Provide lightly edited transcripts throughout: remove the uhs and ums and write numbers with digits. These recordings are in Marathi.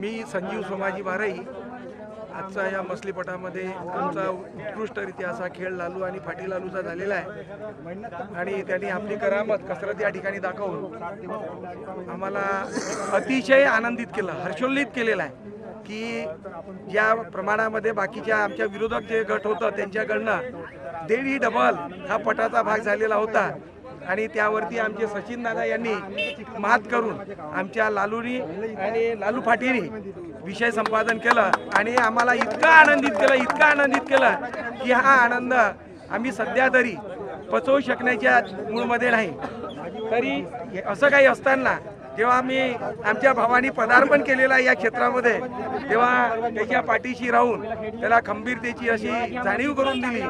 मी संजीव सोमाजी बाराई आजचा या मसलीपटामध्ये आमचा उत्कृष्टरित्या असा खेळ लालू आणि फाटी लालूचा झालेला आहे आणि त्यांनी आपली करामत कसरत या ठिकाणी दाखवून आम्हाला अतिशय आनंदित केलं, हर्षोल्लित केलेला आहे की ज्या प्रमाणामध्ये बाकीच्या आमच्या विरोधक जे गट होतं त्यांच्याकडनं दीड डबल हा पटाचा भाग झालेला होता आणि त्यावरती आमचे सचिन दादा यांनी मात करून आमच्या लालूनी आणि लालू फाटीनी विषय संपादन केलं आणि आम्हाला इतकं आनंदित केलं की हा आनंद आम्ही सध्या तरी पचवू शकण्याच्या मूडमध्ये नाही। तरी असं काही असताना जेव्हा आम्ही आमच्या भावानी पदार्पण केलेला या क्षेत्रामध्ये तेव्हा त्याच्या पाठीशी राहून त्याला खंबीरतेची अशी जाणीव करून दिली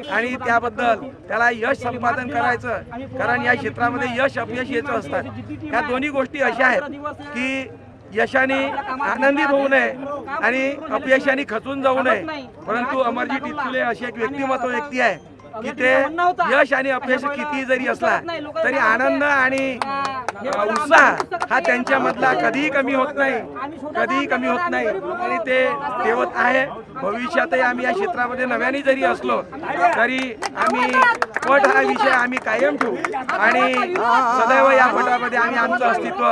आणि त्याबद्दल त्याला यश संपादन करायचं, कारण या क्षेत्रामध्ये यश अपयश याचं असतात। ह्या दोन्ही गोष्टी अशा आहेत की यशाने आनंदित होऊ नये आणि अपयशाने खचून जाऊ नये, परंतु अमरजी टिचुले अशी एक व्यक्ती आहे की ते यश आणि अपयश किती जरी असला तरी आनंद आणि उत्साह हा त्यांच्यामधला कधीही कमी होत नाही आणि ते ठेवत आहे। भविष्यातही आम्ही या क्षेत्रामध्ये नव्याने जरी असलो तरी आम्ही पट हा विषय आम्ही कायम ठेवू आणि सदैव या पटामध्ये आम्ही आमचं अस्तित्व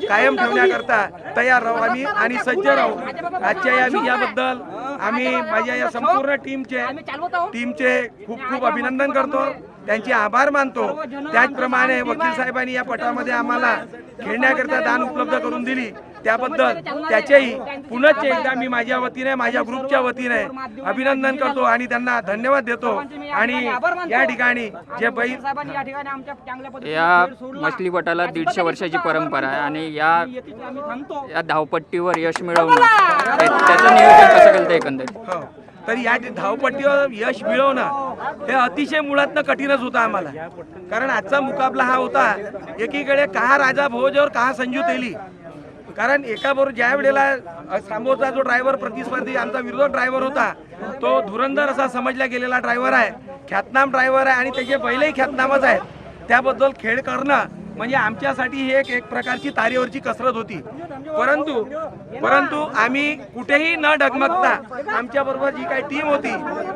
कायम ठेवण्याकरता तयार राहू आम्ही आणि सज्ज राहू। आजच्या या विजयाबद्दल आम्ही माझ्या या संपूर्ण टीमचे खूप अभिनंदन करतो, त्यांचे आभार मानतो। त्याचप्रमाणे वकील साहेबांनी या पटामध्ये आम्हाला खेळण्याकरता दान उपलब्ध करून दिली त्याबद्दल त्याचेही पुनश्च एकदा मी माझ्या वतीने माझ्या ग्रुपच्या वतीने अभिनंदन करतो आणि त्यांना धन्यवाद देतो। आणि या ठिकाणी जे या मछलीपटाला 150 वर्षाची परंपरा आहे आणि या धावपट्टीवर यश मिळवणं त्याचं नियोजन कसं केलं एकंदरीत? तरी या धावपट्टीवर यश मिळवणं हे अतिशय मुळातनं कठीणच होतं आम्हाला, कारण आजचा मुकाबला हा होता एकीकडे कहा राजा भोज और कहा संजू तेली। कारण एकाबरोबर ज्या वेळेला समोरचा जो ड्रायव्हर प्रतिस्पर्धी आमचा विरोधक ड्रायव्हर होता तो धुरंधर असा समजला गेलेला ड्रायव्हर आहे, ख्यातनाम ड्रायव्हर आहे आणि त्याचे बैलही ख्यातनामच आहेत। त्याबद्दल खेळ करणं म्हणजे आमच्यासाठी ही एक प्रकारची तारेवरची कसरत होती, परंतु आम्ही कुठेही न डगमगता आमच्याबरोबर जी काही टीम होती,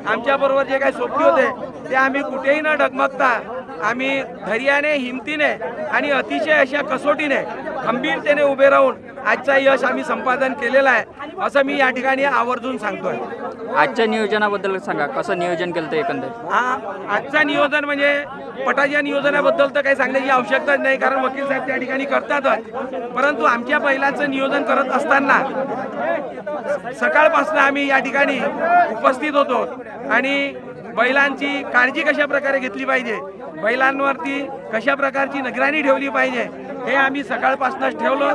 आमच्याबरोबर जे काही सोबती होते ते आम्ही कुठेही न डगमगता आम्ही धैर्याने, हिमतीने आणि अतिशय अशा कसोटीने खंबीरतेने उभे राहून आजचा यश आम्ही संपादन केलेला आहे असं मी या ठिकाणी आवर्जून सांगतोय। आजच्या नियोजनाबद्दल सांगा, कसं नियोजन केलं ते एकंदरीत? आजचा नियोजन म्हणजे पटाच्या नियोजनाबद्दल तर काही सांगण्याची आवश्यकता नाही, कारण वकील साहेब त्या ठिकाणी करतातच, परंतु आमच्या बैलांचं नियोजन करत असताना सकाळपासून आम्ही या ठिकाणी उपस्थित होतो आणि बैलांची काळजी कशा प्रकारे घेतली पाहिजे, बैलांवरती कशा प्रकारची निगराणी ठेवली पाहिजे हे आम्ही सकाळपासूनच ठेवलो।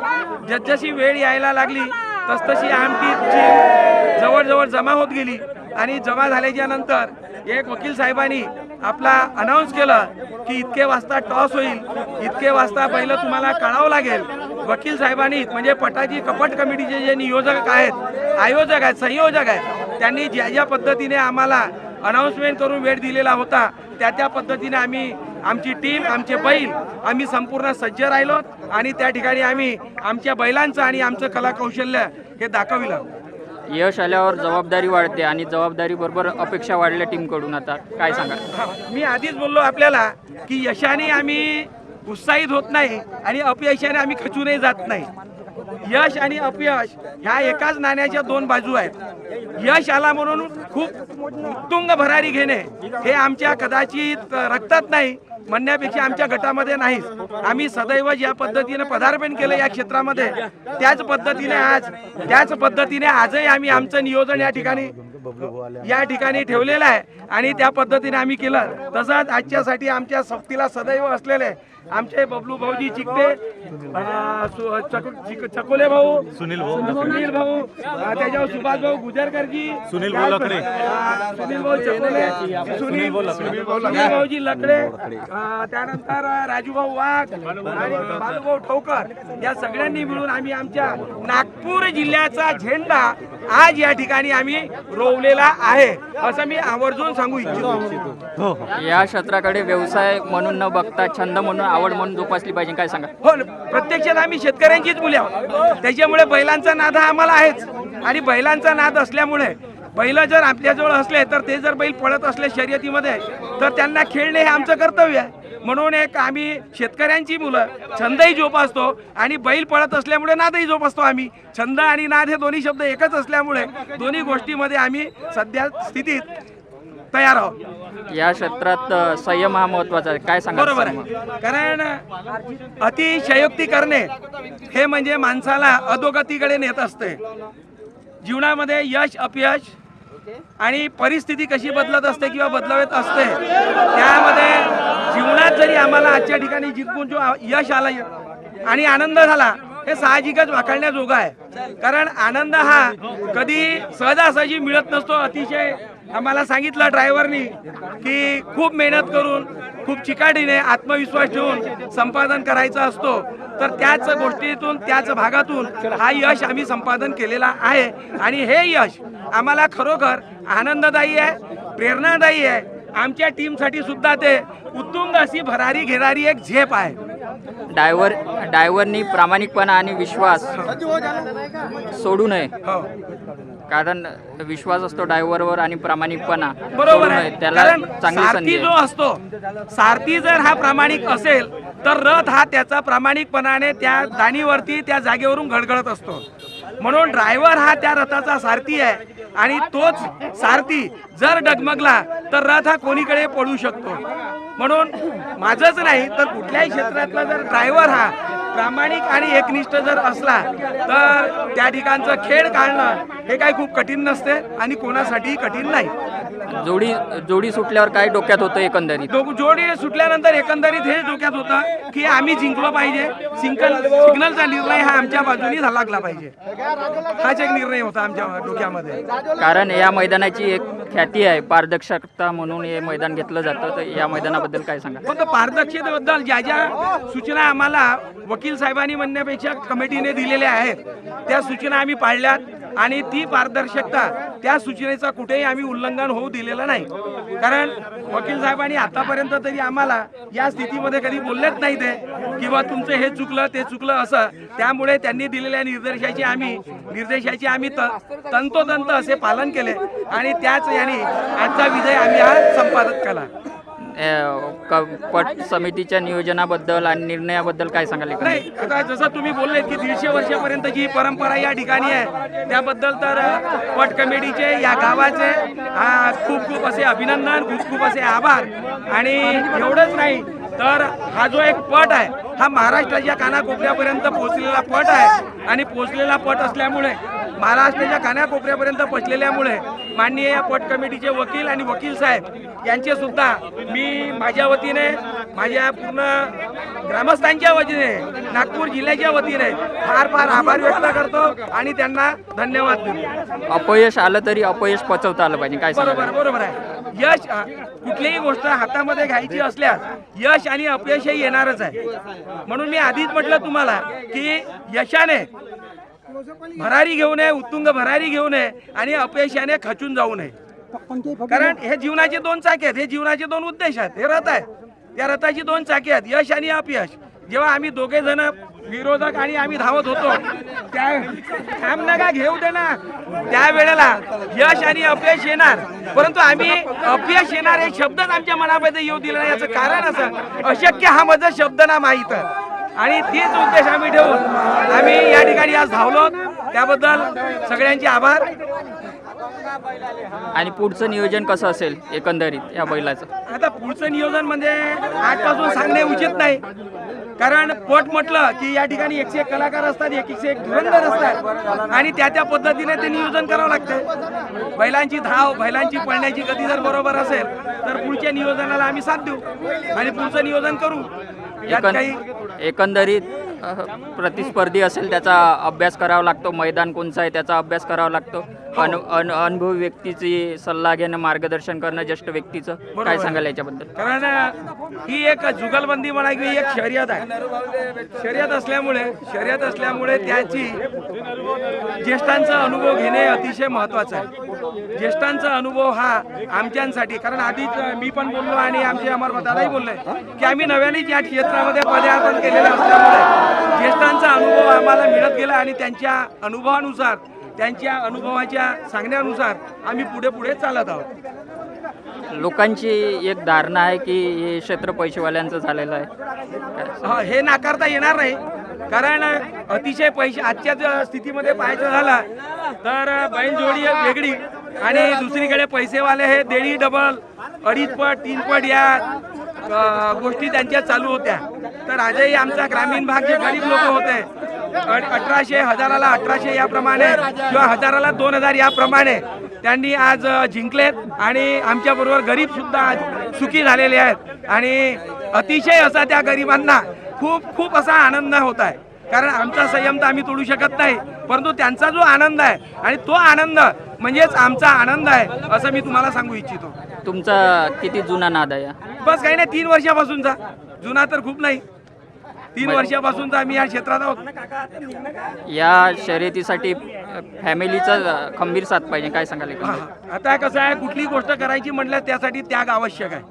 जसजशी वेळ यायला लागली तसतशी आमची टीम जवळजवळ जमा होत गेली आणि जमा झाल्याच्या नंतर एक वकील साहेबांनी आपला अनाऊन्स केलं की इतके वाजता टॉस होईल, इतके वाजता बैल तुम्हाला कळावं लागेल। वकील साहेबांनी म्हणजे पटाची कपट कमिटीचे जे नियोजक आहेत, आयोजक आहेत, संयोजक आहेत, त्यांनी ज्या पद्धतीने आम्हाला अनाउन्समेंट करून वेळ दिलेला होता त्या पद्धतीने आम्ही आमची टीम, आमचे बैल आम्ही संपूर्ण सज्ज राहिलो आणि त्या ठिकाणी आम्ही आमच्या बैलांचं आणि आमचं कलाकौशल्य हे दाखविलं। यश आल्यावर जबाबदारी वाढते आणि जबाबदारी बरोबर अपेक्षा वाढल्या टीमकडून, आता काय सांगा? मी आधीच बोललो आपल्याला की यशाने आम्ही उत्साहित होत नाही आणि अपयशाने आम्ही खचूनही जात नाही। यश आणि अपयश ह्या एकाच नाण्याच्या दोन बाजू आहेत। यश आला म्हणून खूप उत्तुंग भरारी घेणे हे आमच्या कदाचित रक्तात नाही म्हणण्यापेक्षा आमच्या गटामध्ये नाहीच। आम्ही सदैव ज्या पद्धतीने पदार्पण केलं या क्षेत्रामध्ये त्याच पद्धतीने आजही आम्ही आमचं नियोजन या ठिकाणी ठेवलेलं आहे आणि त्या पद्धतीने आम्ही केलं। तसंच आजच्यासाठी आमच्या सोबतीला सदैव असलेले आमचे बबलू भाऊजी चिकटे, चकोले भाऊ, सुनील भाऊ, त्याच्यावर सुभाष भाऊ गुजरकरजी, सुनील भाऊ चकोले, सुनील भाऊजी लकडे, त्यानंतर राजूभाऊ वाघ आणि बालूभाऊ ठोकर या सगळ्यांनी मिळून आम्ही आमच्या नागपूर जिल्ह्याचा झेंडा आज या ठिकाणी आम्ही रोवलेला आहे असं मी आवर्जून सांगू इच्छितो। या क्षेत्राकडे व्यवसाय म्हणून न बघता छंद म्हणून आवड म्हणून जोपासली पाहिजे, काय सांगा? हो, प्रत्यक्षात आम्ही शेतकऱ्यांचीच मुले आहोत, त्याच्यामुळे बैलांचा नाद हा आम्हाला आहेच. आणि बैलांचा नाद असल्यामुळे बैल जर आपल्याजवळ असले तर ते जर बैल पळत असले शर्यतीमध्ये तर त्यांना खेळणे हे आमचं कर्तव्य आहे. म्हणून एक आम्ही शेतकऱ्यांची मुलं छंदही जोपासतो आणि बैल पळत असल्यामुळे नादही जोपासतो. आम्ही छंद आणि नाद हे दोन्ही शब्द एकच असल्यामुळे दोन्ही गोष्टीमध्ये आम्ही सध्या स्थितीत तयार आहोत. या क्षेत्रात संयम हा महत्वाचा आहे, काय सांगा? बरोबर आहे, कारण अतिशयोक्ती करणे हे म्हणजे माणसाला अधोगतीकडे नेत असते. जीवनामध्ये यश अपयश आणि परिस्थिती कशी बदलत असते किंवा बदलत असते, त्यामध्ये जीवनात जरी आम्हाला आजच्या ठिकाणी जिंकून जो यश आला आणि आनंद झाला हे साहजिकच वाखाणण्याजोगा आहे. कारण आनंद हा कधी सहजासहजी मिळत नसतो. अतिशय आम्हाला सांगितलं ड्रायव्हरनी की खूप मेहनत करून खूप चिकाटीने आत्मविश्वास ठेवून संपादन करायचा असतो. तर त्याच गोष्टीतून त्याच भागातून हा यश आम्ही संपादन केलेला आहे आणि हे यश आम्हाला खरोखर आनंददायी आहे, प्रेरणादायी आहे. आमच्या टीमसाठी सुद्धा ते उत्तुंग अशी भरारी घेणारी एक झेप आहे. ड्रायव्हरनी प्रामाणिकपणा आणि विश्वास सोडू नये, हो, कारण विश्वास असतो ड्रायव्हरवर आणि प्रामाणिकपणा बरोबर सोडू आहे. नये. त्याला कारण चांगली संधी सारथी आहे. जो असतो, सारथी जर हा प्रामाणिक असेल तर रथ हा त्याचा प्रामाणिकपणाने त्या दाणीवरती त्या जागेवरून घडघडत असतो. म्हणून ड्रायव्हर हा त्या रथाचा सारथी आहे आणि तोच सारथी जर डगमगला तर रथ हा कोणीकडे पळू शकतो. म्हणून माझंच नाही तर कुठल्याही क्षेत्रातला जर ड्रायव्हर हा प्रामाणिक आणि एकनिष्ठ जर असला तर त्या ठिकाणचं खेळ काढणं हे काही खूप कठीण नसते आणि कोणासाठीही कठीण नाही. जोडी सुटल्यावर काय डोक्यात होतं एकंदरीत? जोडी सुटल्यानंतर एकंदरीत हेच डोक्यात होतं की आम्ही जिंकलो पाहिजे. सिग्नलचा निर्णय हा आमच्या बाजूने लागला पाहिजे, हाच एक निर्णय होता आमच्या डोक्यामध्ये. कारण या मैदानाची एक ख्याती आहे, पारदर्शकता म्हणून हे मैदान घेतलं जातं. तर या मैदानाबद्दल काय सांगा? फक्त पारदर्शकतेबद्दल ज्या ज्या सूचना आम्हाला वकील साहेबांनी म्हणण्यापेक्षा कमिटीने दिलेल्या आहेत त्या सूचना आम्ही पाळल्यात आणि ती पारदर्शकता त्या सूचनेचा कुठेही आम्ही उल्लंघन होऊ दिलेलं नाही. कारण वकील साहेबांनी आतापर्यंत तरी आम्हाला या स्थितीमध्ये कधी बोललेच नाही ते किंवा तुमचं हे चुकलं ते चुकलं असं. त्यामुळे त्यांनी दिलेल्या निर्देशाची आम्ही तंतोतंत असे पालन केले आणि त्याच याने आजचा विजय आम्ही आज संपादित केला. पट समितीच्या नियोजनाबद्दल आणि निर्णयाबद्दल काय सांगाल? नाही, आता जसं तुम्ही बोललेत की 150 वर्षापर्यंत जी परंपरा या ठिकाणी आहे त्याबद्दल तर पट कमिटीचे या गावाचे खूप खूप असे अभिनंदन, खूप खूप असे आभार. आणि एवढंच नाही तर हा जो एक पट आहे हा महाराष्ट्राच्या कानाकोपऱ्यापर्यंत पोहोचलेला पट आहे आणि पोहोचलेला पट असल्यामुळे महाराष्ट्राच्या कानाकोपऱ्यापर्यंत पोहोचलेल्यामुळे माननीय या पट कमिटीचे वकील आणि वकील साहेब यांचे सुद्धा मी माझ्या वतीने, माझ्या पूर्ण ग्रामस्थांच्या वतीने, नागपूर जिल्ह्याच्या वतीने फार फार आभार व्यक्त करतो आणि त्यांना धन्यवाद देतो. अपयश आलं तरी अपयश पचवता आलं पाहिजे, काय सांगाल? बरोबर आहे. यश कुठलीही गोष्ट हातामध्ये घ्यायची असल्यास यश आणि अपयश हे येणारच आहे. म्हणून मी आधीच म्हटलं तुम्हाला की यशाने भरारी घेऊ नये, उत्तुंग भरारी घेऊ नये आणि अपयशाने खचून जाऊ नये. कारण हे जीवनाचे दोन चाके आहेत, हे जीवनाचे दोन उद्देश आहेत. हे रथ आहे, त्या रथाची दोन चाके आहेत, यश आणि अपयश. जेव्हा आम्ही दोघे जण विरोधक आणि आम्ही धावत होतो त्या थांब नका घेऊ दे ना, त्यावेळेला यश आणि अपयश येणार, परंतु आम्ही अपयश येणार हे शब्दच आमच्या मनामध्ये येऊ दिले नाही. याचं कारण असं, अशक्य हा माझा शब्द ना माहीत आणि तीच उद्देश आम्ही ठेवून आम्ही या ठिकाणी आज धावलो. त्याबद्दल सगळ्यांचे आभार. आणि पुढचं नियोजन कसं असेल एकंदरीत या बैलाचं? आता पुढचं नियोजन म्हणजे आजपासून सांगणे उचित नाही. कारण पट म्हटलं की या ठिकाणी 101 कलाकार असतात, 101 धुरंधर असतात आणि त्या पद्धतीने ते नियोजन करावं लागतं. बैलांची धाव, बैलांची पळण्याची गती जर बरोबर असेल तर पुढच्या नियोजनाला आम्ही साथ देऊ आणि पुढचं नियोजन करू. एकंदरीत प्रतिस्पर्धी असेल त्याचा अभ्यास करावा लागतो, मैदान कोणचं आहे त्याचा अभ्यास करावा लागतो, अनुभवी व्यक्तीची सल्ला घेणं, मार्गदर्शन करणं ज्येष्ठ व्यक्तीचं, काय सांगाल याच्याबद्दल? कारण ही एक जुगलबंदी म्हणा की एक शर्यत आहे. शर्यत असल्यामुळे त्याची ज्येष्ठांचा अनुभव घेणे अतिशय महत्वाचं आहे. ज्येष्ठांचा अनुभव हा आमच्यांसाठी, कारण आधीच मी पण बोललो आणि आमचे अमरदादाही बोलले की आम्ही नव्यानेच या क्षेत्रामध्ये पदार्पण केलेलं असल्यामुळे ज्येष्ठांचा अनुभव आम्हाला मिळत गेला आणि त्यांच्या अनुभवानुसार, त्यांच्या अनुभवाच्या सांगण्यानुसार आम्ही पुढे पुढे चालत आहोत. लोकांची एक धारणा आहे की हे क्षेत्र पैसेवाल्यांचं झालेलं आहे. हे नाकारता येणार नाही, कारण अतिशय पैसे आजच्या स्थितीमध्ये पाहायचं झालं तर बैलजोडी एक वेगळी आणि दुसरीकडे पैसेवाले हे देडी डबल 2.5 पट 3 पट या गोष्टी त्यांच्या चालू होत्या. तर आजही आमचा ग्रामीण भाग जे गरीब लोक होते 1800, 1000ला 1800 याप्रमाणे किंवा 1000ला 2000 याप्रमाणे त्यांनी आज जिंकलेत आणि आमच्याबरोबर गरीब सुद्धा आज सुखी झालेले आहेत आणि अतिशय असा त्या गरिबांना खूप खूप असा आनंद होत आहे. कारण आमचा संयम तर आम्ही तोडू शकत नाही, परंतु त्यांचा जो आनंद आहे आणि तो आनंद म्हणजेच आमचा आनंद आहे असं मी तुम्हाला सांगू इच्छितो. तुमचा किती जुना नाद आहे? बस काही नाही, 3 वर्षापासूनचा. जुना तर खूप नाही, 3 वर्षापासूनचा आम्ही या क्षेत्रात आहोत. या शर्यतीसाठी फॅमिलीचा खंबीर साथ पाहिजे, काय सांगाल? आता कसं आहे, कुठली गोष्ट करायची म्हटलं त्यासाठी त्याग आवश्यक आहे.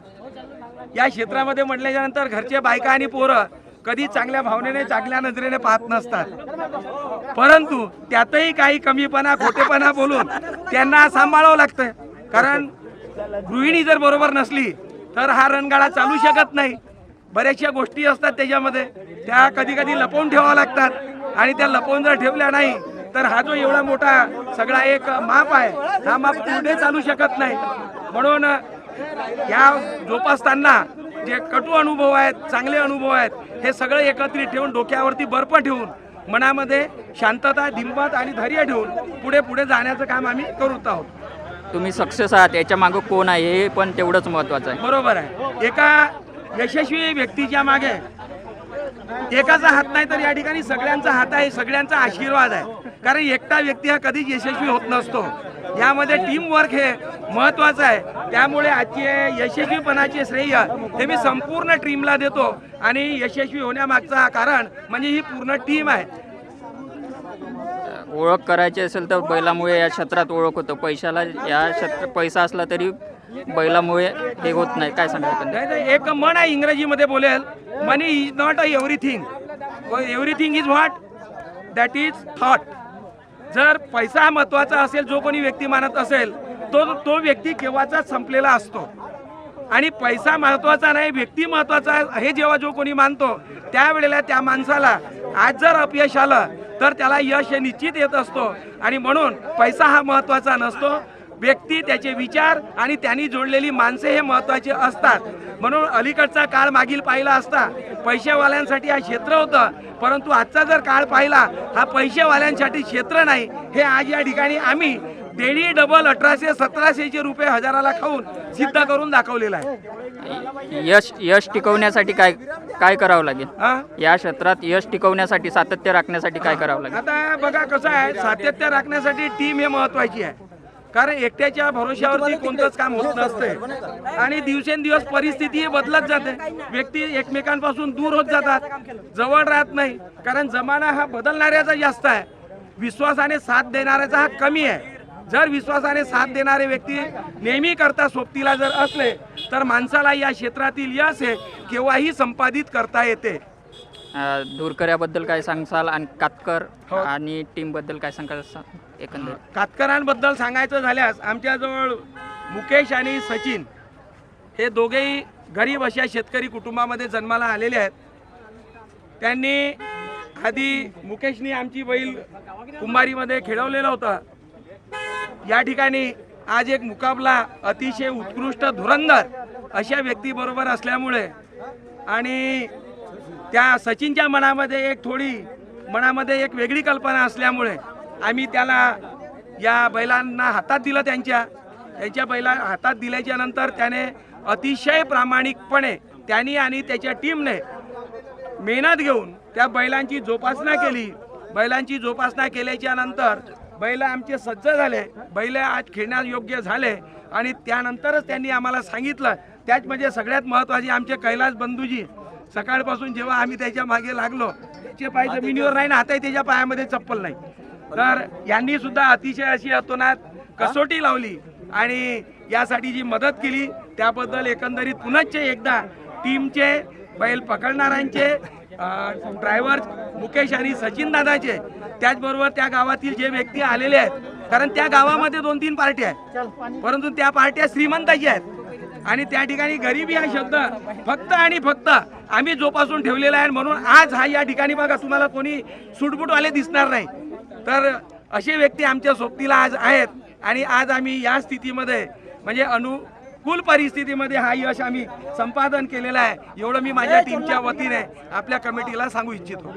या क्षेत्रामध्ये म्हटल्याच्या नंतर घरचे बायका आणि पोरं कधी चांगल्या भावनेने, चांगल्या नजरेने पाहत नसतात, परंतु त्यातही काही कमीपणा, खोटेपणा बोलून त्यांना सांभाळावं लागतं. कारण गृहिणी जर बरोबर नसली तर हा रणगाडा चालू शकत नाही. बऱ्याचशा गोष्टी असतात त्याच्यामध्ये, त्या कधी कधी लपवून ठेवाव्या लागतात आणि त्या लपवून जर ठेवल्या नाही तर हा जो एवढा मोठा सगळा एक माप आहे, हा माप पुढे चालू शकत नाही. म्हणून या जोपासताना जे कटू अनुभव आहेत, चांगले अनुभव आहेत, हे सगळं एकत्रित ठेवून, डोक्यावरती बर्फ ठेवून, मनामध्ये शांतता, हिंमत आणि धैर्य ठेवून पुढे पुढे जाण्याचं काम आम्ही करत आहोत. तुम्ही सक्सेस आहात, याच्या मागे कोण आहे हे पण तेवढंच महत्त्वाचं आहे. बरोबर आहे. एका यशस्वी व्यक्तीच्या मागे एकाचा हात नाही तर या ठिकाणी सगळ्यांचा हात आहे, सगळ्यांचा आशीर्वाद आहे. कारण एकटा व्यक्ती हा कधीच यशस्वी होत नसतो. यामध्ये टीम वर्क हे महत्त्वाचं आहे. त्यामुळे आजचे यशस्वीपणाचे श्रेय हे मी संपूर्ण टीमला देतो आणि यशस्वी होण्यामागचा कारण म्हणजे ही पूर्ण टीम आहे. ओळख करायची असेल तर बैलामुळे या क्षेत्रात ओळख होतं. पैशाला या क्षेत्रात पैसा असला तरी बैलामुळे हे होत नाही, काय सांगायचं? एक म्हण आहे इंग्रजीमध्ये बोलेल, money is not a everything, everything is what that is thought. जर पैसा महत्त्वाचा असेल, जो कोणी व्यक्ती मानत असेल तो व्यक्ती केव्हाचा संपलेला असतो. आणि पैसा महत्त्वाचा नाही, व्यक्ती महत्त्वाचा हे जेव्हा जो कोणी मानतो त्यावेळेला त्या माणसाला आज जर अपयश आलं तर त्याला यश हे निश्चित येत असतो. आणि म्हणून पैसा हा महत्त्वाचा नसतो, व्यक्ती, त्याचे विचार आणि त्यांनी जोडलेली माणसे हे महत्त्वाचे असतात. म्हणून अलीकडचा काळ मागील पाहिला असता पैसेवाल्यांसाठी हा क्षेत्र होतं, परंतु आजचा जर काळ पाहिला हा पैसेवाल्यांसाठी क्षेत्र नाही. हे आज या ठिकाणी आम्ही देडी डबल 1800, 1700 रुपये 1000ला खाऊन सिद्ध करून दाखवलेलं आहे. यश टिकवण्यासाठी काय काय करावं लागेल? या क्षेत्रात यश टिकवण्यासाठी, सातत्य राखण्यासाठी काय करावं लागेल? आता बघा कसं आहे, सातत्य राखण्यासाठी टीम हे महत्त्वाची आहे. कारण एकट्याच्या भरोश्यावरती कोणतंच काम होत नसते आणि दिवसेंदिवस परिस्थिती बदलत जाते. व्यक्ती एकमेकांपासून दूर होत जातात, जवळ राहत नाही. कारण जमाना हा बदलणाऱ्याचा जास्त आहे, विश्वासाने साथ देणाऱ्याचा हा कमी आहे. जर विश्वासाने साथ देणारे व्यक्ती नेहमी करता सोबतीला जर असले तर माणसाला या क्षेत्रातील यश हे केव्हाही संपादित करता येते. दूरकऱ्याबद्दल काय सांगसाल आणि कातकर आणि टीम बद्दल काय सांगाल? एकंदरीत कातकरांबद्दल सांगायचं झाल्यास आमच्याजवळ मुकेश आणि सचिन हे दोघेही गरीब अशा शेतकरी कुटुंबामध्ये जन्माला आलेले आहेत. त्यांनी आधी मुकेशनी आमची बैल कुंभारीमध्ये खेळवलेलं होतं. या ठिकाणी आज एक मुकाबला अतिशय उत्कृष्ट धुरंधर अशा व्यक्तीबरोबर असल्यामुळे आणि त्या सचिनच्या मनामध्ये एक वेगळी कल्पना असल्यामुळे आम्ही त्याला या बैलांना हातात दिलं. त्यांच्या बैला हातात दिल्याच्या नंतर त्याने अतिशय प्रामाणिकपणे त्यांनी आणि त्याच्या टीमने मेहनत घेऊन त्या बैलांची जोपासना केली. बैलांची जोपासना केल्याच्या नंतर बैल आमचे सज्ज झाले, बैल आज खेळण्यास योग्य झाले आणि त्यानंतरच त्यांनी आम्हाला सांगितलं. त्याच म्हणजे सगळ्यात महत्त्वाचे आमचे कैलास बंधूजी, सकाळपासून जेव्हा आम्ही त्याच्या मागे लागलो, त्याचे पाय जमिनीवर नाही ना, आताही त्याच्या पायामध्ये चप्पल नाही. तर यांनी सुद्धा अतिशय अशी अतोनात कसोटी लावली आणि यासाठी जी मदत केली त्याबद्दल एकंदरीत पुनश्च एकदा टीमचे, बैल पकडणाऱ्यांचे, ड्रायव्हर मुकेश आणि सचिन दादाचे, त्याचबरोबर त्या गावातील जे व्यक्ती आलेले आहेत, कारण त्या गावामध्ये 2-3 पार्ट्या आहेत, परंतु त्या पार्ट्या श्रीमंताच्या आहेत आणि त्या ठिकाणी गरिबी हा शब्द फक्त आणि फक्त आम्ही जोपासून ठेवलेला आहे. म्हणून आज हा या ठिकाणी बघा तुम्हाला कोणी सुटबुटवाले दिसणार नाही, तर असे व्यक्ती आमच्या सोबतीला आज आहेत आणि आज आम्ही या स्थितीमध्ये म्हणजे अनुकूल परिस्थितीमध्ये हा यश आम्ही संपादन केलेला आहे. एवढं मी माझ्या टीमच्या वतीने आपल्या कमिटीला सांगू इच्छितो.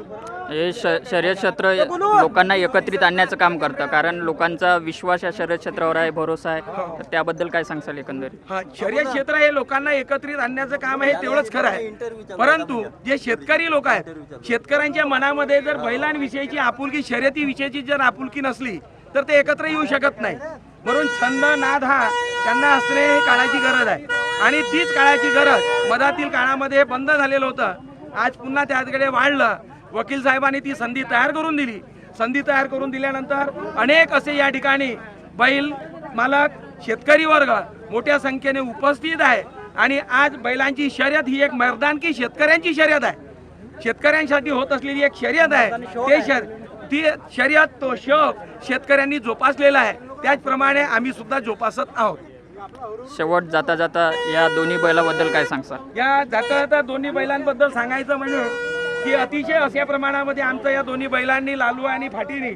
हे शर्यत क्षेत्र लोकांना एकत्रित आणण्याचं काम करतं, कारण लोकांचा विश्वास या शर्यत क्षेत्रावर आहे, भरोसा आहे. तर त्याबद्दल काय सांगसाल एकंदरीत? हा, शर्यत क्षेत्र हे लोकांना एकत्रित आणण्याचं काम आहे, तेवढंच खरं आहे. परंतु जे शेतकरी लोक आहेत, शेतकऱ्यांच्या मनामध्ये जर बैलांविषयीची आपुलकी, शर्यतीविषयीची जर आपुलकी नसली तर ते एकत्र येऊ शकत नाही. म्हणून छंद नाद हा त्यांना असणे हे काळाची गरज आहे आणि तीच काळाची गरज मधातील काळामध्ये बंद झालेलं होतं. आज पुन्हा त्याकडे वाढलं. वकील साहेबांनी ती संधी तयार करून दिली. संधी तयार करून दिल्यानंतर अनेक असे या ठिकाणी बैल मालक, शेतकरी वर्ग मोठ्या संख्येने उपस्थित आहे आणि आज बैलांची शर्यत ही एक मैदानकी शेतकऱ्यांची शर्यत आहे. शेतकऱ्यांसाठी होत असलेली एक शर्यत आहे. ती शर्यत, तो शौक शेतकऱ्यांनी जोपासलेला आहे. त्याचप्रमाणे आम्ही सुद्धा जोपासत आहोत. शेवट जाता जाता या दोन्ही बैलाबद्दल काय सांगसाल? या जाता जाता दोन्ही बैलांबद्दल सांगायचं म्हणजे की अतिशय अशा प्रमाणामध्ये आमच्या या दोन्ही बैलांनी, लालू आणि फाटीने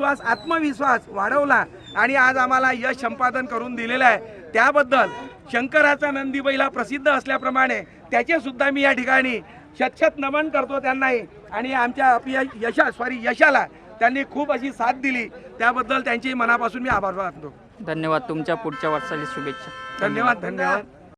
आत्मविश्वास वाढवला आणि आज आम्हाला यश संपादन करून दिलेलं आहे. त्याबद्दल शंकराचा नंदी बैला प्रसिद्ध असल्याप्रमाणे त्याचे सुद्धा मी या ठिकाणी शतशत नमन करतो त्यांनाही आणि आमच्या यशाला त्यांनी खूप अशी साथ दिली, त्याबद्दल त्यांचे मनापासून मी आभार मानतो. धन्यवाद. तुमच्या पुढच्या वाटचालीस शुभेच्छा. धन्यवाद.